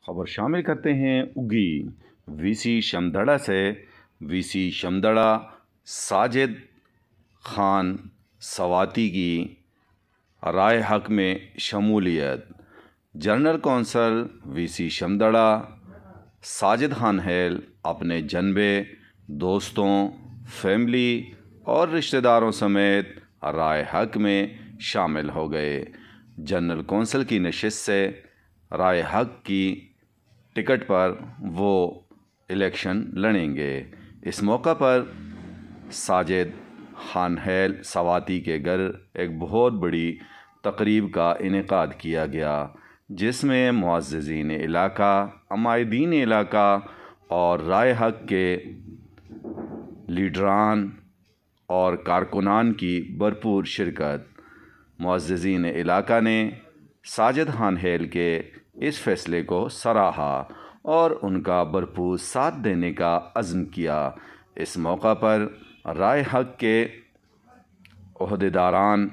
खबर शामिल करते हैं उगी वीसी शमदड़ा से। वीसी शमदड़ा साजिद खान सवाती की राय हक में शमूलियत। General council VC Shamdara Sajid Khan हैल अपने जनबे, दोस्तों, फैमिली और रिश्तेदारों समेत राय हक में शामिल हो गए। जनरल कौंसल की नशिस्त से राय हक की टिकट पर वो इलेक्शन लड़ेंगे। इस मौका पर साजिद खान हैल सवाती के घर एक बहुत बड़ी तकरीब का इनेकाद किया गया, जिसमें मुअज़्ज़िज़ीन इलाका, अमायदीन इलाका और राय हक के लीडरान और कारकुनान की भरपूर शिरकत। मुअज़्ज़िज़ीन इलाका ने साजिद खान हैल के इस फैसले को सराहा और उनका भरपूर साथ देने का अज़्म किया। इस मौका पर राय हक के ओहदेदारान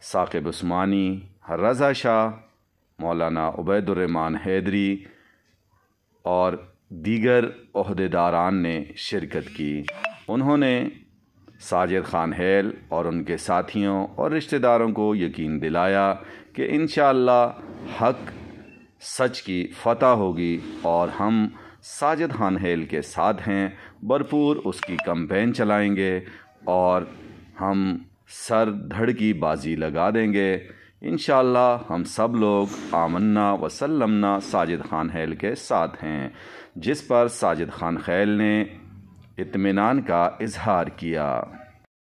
साकिब उस्मानी, रज़ा शाह, मौलाना उबैदुर्रहमान हैदरी और दीगर ओहदेदारान ने शिरकत की। उन्होंने साजिद खान हैल और उनके साथियों और रिश्तेदारों को यकीन दिलाया कि इंशाअल्लाह हक सच की फतह होगी और हम साजिद खान हैल के साथ हैं। भरपूर उसकी कैंपेन चलाएंगे और हम सर धड़ की बाजी लगा देंगे। इंशाअल्लाह हम सब लोग आमन्ना वसल्लमना साजिद खान हैल के साथ हैं, जिस पर साजिद खान हैल ने इत्मीनान का इजहार किया।